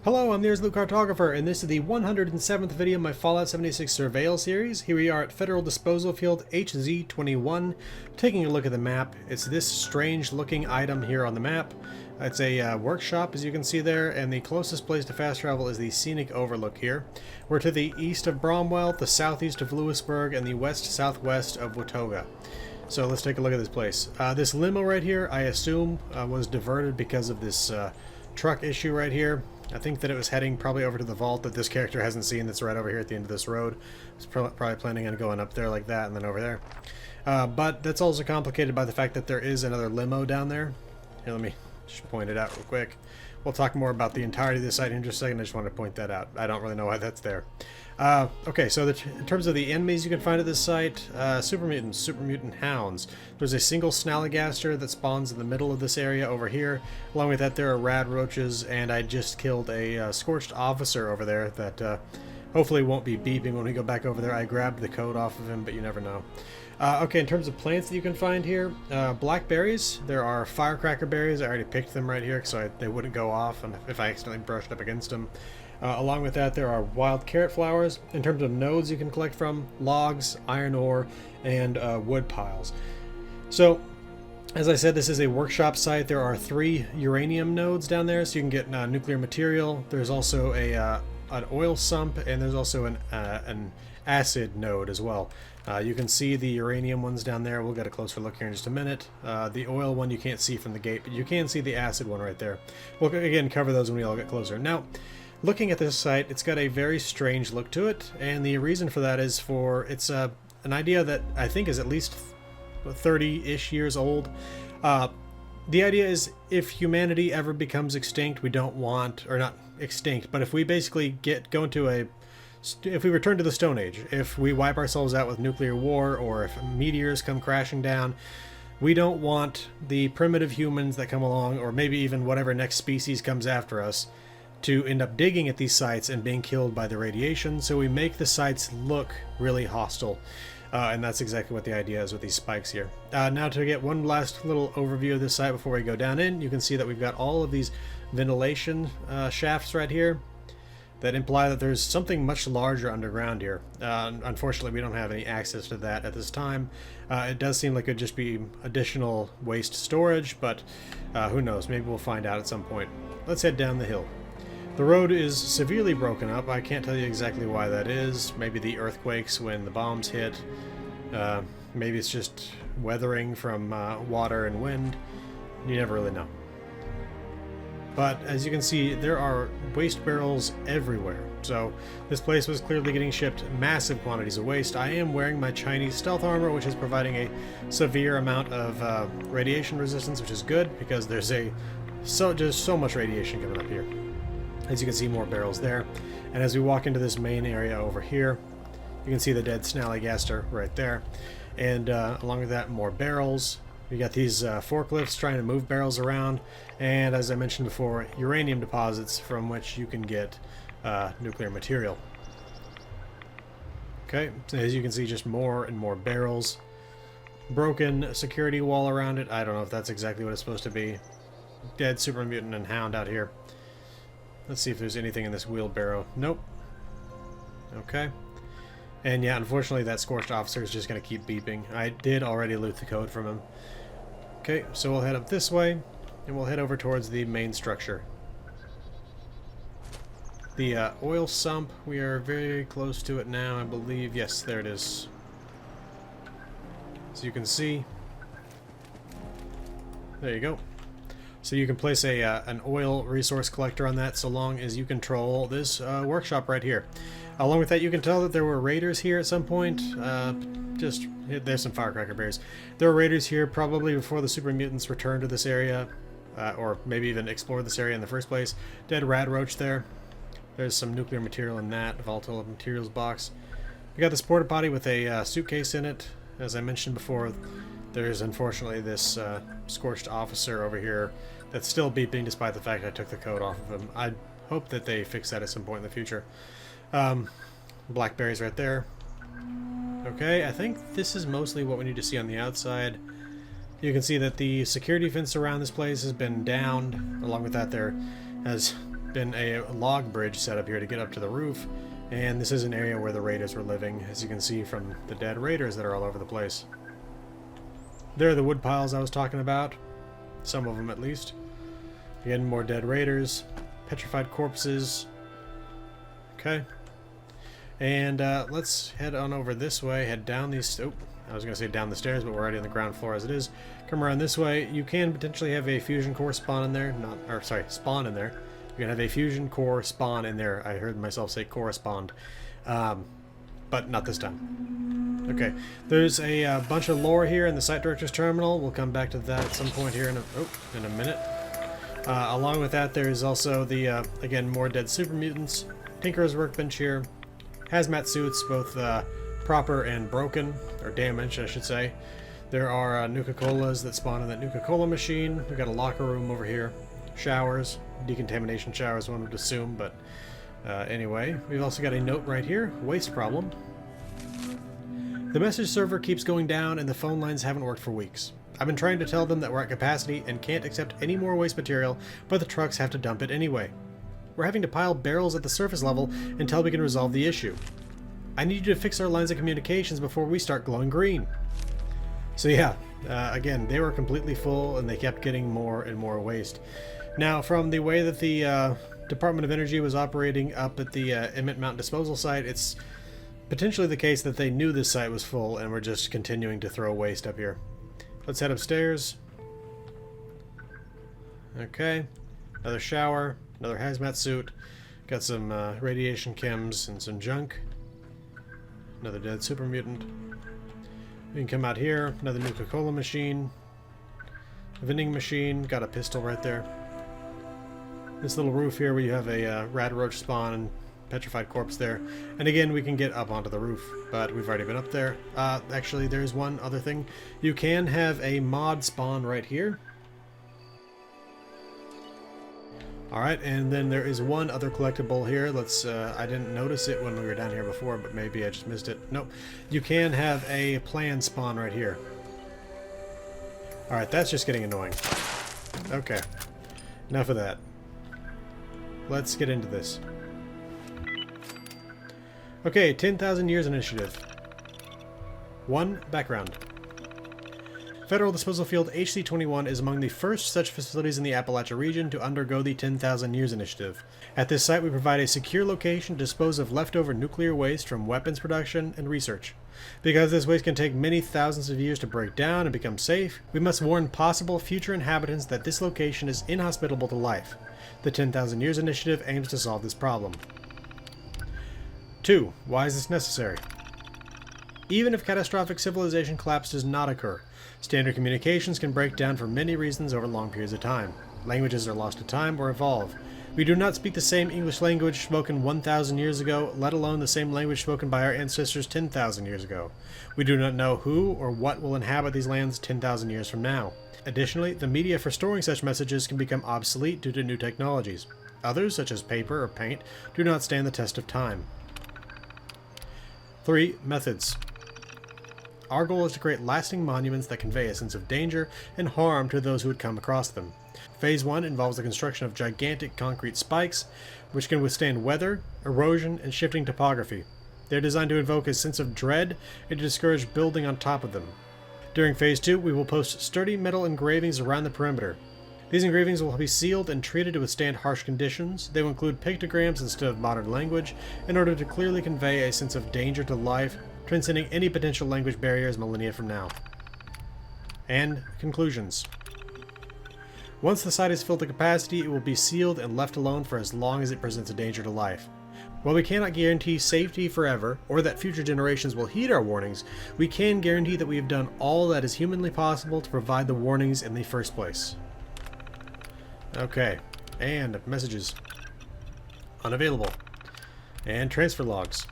Hello, I'm the Luke Cartographer, and this is the 107th video of my Fallout 76 Surveyal series. Here we are at Federal Disposal Field HZ-21, taking a look at the map. It's this strange looking item here on the map. It's a workshop, as you can see there, and the closest place to fast travel is the scenic overlook here. We're to the east of Bromwell, the southeast of Lewisburg, and the west-southwest of Watoga. So let's take a look at this place. This limo right here, I assume, was diverted because of this truck issue right here. I think that it was heading probably over to the vault that this character hasn't seen that's right over here at the end of this road. It's probably planning on going up there like that and then over there. But that's also complicated by the fact that there is another limo down there. Here, let me just point it out real quick. We'll talk more about the entirety of this site in just a second. I just wanted to point that out. I don't really know why that's there. Okay, so in terms of the enemies you can find at this site, Super Mutants, Super Mutant Hounds. There's a single Snallygaster that spawns in the middle of this area over here. Along with that, there are Radroaches, and I just killed a Scorched Officer over there that hopefully won't be beeping when we go back over there. I grabbed the code off of him, but you never know. Okay, in terms of plants that you can find here, Blackberries. There are Firecracker berries. I already picked them right here so they wouldn't go off and if I accidentally brushed up against them. Along with that, there are wild carrot flowers. In terms of nodes you can collect from, logs, iron ore, and wood piles. So, as I said, this is a workshop site. There are 3 uranium nodes down there, so you can get nuclear material. There's also an oil sump, and there's also an acid node as well. You can see the uranium ones down there. We'll get a closer look here in just a minute. The oil one you can't see from the gate, but you can see the acid one right there. We'll again cover those when we all get closer. Now, looking at this site, it's got a very strange look to it, and the reason for that is it's an idea that I think is at least 30-ish years old. The idea is if humanity ever becomes extinct, we don't want, or not extinct, but if we basically if we return to the Stone Age, if we wipe ourselves out with nuclear war, or if meteors come crashing down, we don't want the primitive humans that come along, or maybe even whatever next species comes after us, to end up digging at these sites and being killed by the radiation, so we make the sites look really hostile. And that's exactly what the idea is with these spikes here. Now to get one last little overview of this site before we go down in, you can see that we've got all of these ventilation shafts right here that imply that there's something much larger underground here. Unfortunately, we don't have any access to that at this time. It does seem like it would just be additional waste storage, but who knows, maybe we'll find out at some point. Let's head down the hill. The road is severely broken up. I can't tell you exactly why that is. Maybe the earthquakes when the bombs hit. Maybe it's just weathering from water and wind. You never really know. But as you can see, there are waste barrels everywhere. So this place was clearly getting shipped massive quantities of waste. I am wearing my Chinese stealth armor, which is providing a severe amount of radiation resistance, which is good because there's just so much radiation coming up here. As you can see, more barrels there. And as we walk into this main area over here, you can see the dead Snallygaster right there. And along with that, more barrels. We got these forklifts trying to move barrels around. And as I mentioned before, uranium deposits from which you can get nuclear material. Okay, so as you can see, just more and more barrels. Broken security wall around it. I don't know if that's exactly what it's supposed to be. Dead Super Mutant and Hound out here. Let's see if there's anything in this wheelbarrow. Nope. Okay. And yeah, unfortunately that Scorched Officer is just going to keep beeping. I did already loot the code from him. Okay, so we'll head up this way, and we'll head over towards the main structure. The oil sump, we are very close to it now, I believe. Yes, there it is. So you can see. There you go. So you can place an oil resource collector on that so long as you control this workshop right here. Along with that, you can tell that there were raiders here at some point. There's some Firecracker berries. There were raiders here probably before the Super Mutants returned to this area, or maybe even explored this area in the first place. Dead Radroach there. There's some nuclear material in that volatile materials box. We got this porta potty with a suitcase in it. As I mentioned before, there's unfortunately this Scorched Officer over here that's still beeping despite the fact I took the code off of him. I hope that they fix that at some point in the future. Blackberries right there. Okay, I think this is mostly what we need to see on the outside. You can see that the security fence around this place has been downed. Along with that, there has been a log bridge set up here to get up to the roof, and this is an area where the raiders were living, as you can see from the dead raiders that are all over the place. There are the wood piles I was talking about, some of them at least. Again, more dead raiders, petrified corpses. Okay. And let's head on over this way, head down these... Oh, I was going to say down the stairs, but we're already on the ground floor as it is. Come around this way. You can potentially have a fusion core spawn in there. Spawn in there. You can have a fusion core spawn in there. I heard myself say correspond. But not this time. Okay. There's a bunch of lore here in the Site Director's Terminal. We'll come back to that at some point here in a minute. Along with that, there's also the, again, more dead super mutants. Tinker's Workbench here. Hazmat suits, both proper and broken, or damaged, I should say. There are Nuka-Colas that spawn in that Nuka-Cola machine. We've got a locker room over here. Showers. Decontamination showers, one would assume, but anyway. We've also got a note right here. Waste problem. The message server keeps going down and the phone lines haven't worked for weeks. I've been trying to tell them that we're at capacity and can't accept any more waste material, but the trucks have to dump it anyway. We're having to pile barrels at the surface level until we can resolve the issue. I need you to fix our lines of communications before we start glowing green. So yeah, again, they were completely full and they kept getting more and more waste. Now, from the way that the Department of Energy was operating up at the Emmett Mountain disposal site, it's potentially the case that they knew this site was full and were just continuing to throw waste up here. Let's head upstairs. Okay, another shower. Another hazmat suit. Got some radiation chems and some junk. Another dead super mutant. We can come out here. Another Nuka-Cola machine. A vending machine. Got a pistol right there. This little roof here where you have a Radroach spawn and petrified corpse there. And again, we can get up onto the roof, but we've already been up there. Actually, there's one other thing. You can have a mod spawn right here. Alright, and then there is one other collectible here. Let's, I didn't notice it when we were down here before, but maybe I just missed it. Nope. You can have a plan spawn right here. Alright, that's just getting annoying. Okay. Enough of that. Let's get into this. Okay, 10,000 Years Initiative. 1. Background. Federal Disposal Field HZ-21 is among the first such facilities in the Appalachia region to undergo the 10,000 Years Initiative. At this site, we provide a secure location to dispose of leftover nuclear waste from weapons production and research. Because this waste can take many thousands of years to break down and become safe, we must warn possible future inhabitants that this location is inhospitable to life. The 10,000 Years Initiative aims to solve this problem. 2. Why is this necessary? Even if catastrophic civilization collapse does not occur, standard communications can break down for many reasons over long periods of time. Languages are lost to time or evolve. We do not speak the same English language spoken 1,000 years ago, let alone the same language spoken by our ancestors 10,000 years ago. We do not know who or what will inhabit these lands 10,000 years from now. Additionally, the media for storing such messages can become obsolete due to new technologies. Others, such as paper or paint, do not stand the test of time. 3. Methods. Our goal is to create lasting monuments that convey a sense of danger and harm to those who would come across them. Phase 1 involves the construction of gigantic concrete spikes, which can withstand weather, erosion, and shifting topography. They are designed to invoke a sense of dread and to discourage building on top of them. During Phase 2, we will post sturdy metal engravings around the perimeter. These engravings will be sealed and treated to withstand harsh conditions. They will include pictograms instead of modern language in order to clearly convey a sense of danger to life, transcending any potential language barriers millennia from now. And conclusions. Once the site is filled to capacity, it will be sealed and left alone for as long as it presents a danger to life. While we cannot guarantee safety forever, or that future generations will heed our warnings, we can guarantee that we have done all that is humanly possible to provide the warnings in the first place. Okay, and messages. Unavailable. And transfer logs.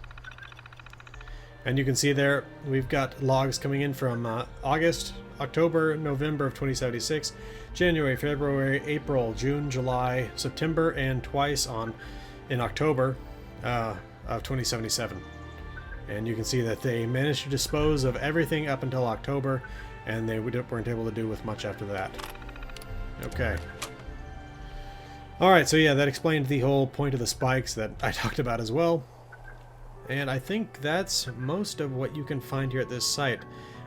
And you can see there, we've got logs coming in from August, October, November of 2076, January, February, April, June, July, September, and twice in October of 2077. And you can see that they managed to dispose of everything up until October, and they weren't able to do with much after that. Okay. Alright, so yeah, that explained the whole point of the spikes that I talked about as well. And I think that's most of what you can find here at this site.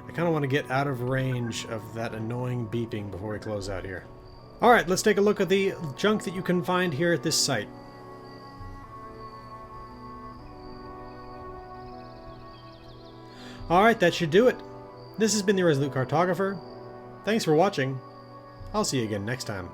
I kind of want to get out of range of that annoying beeping before we close out here. Alright, let's take a look at the junk that you can find here at this site. Alright, that should do it. This has been the Resolute Cartographer. Thanks for watching. I'll see you again next time.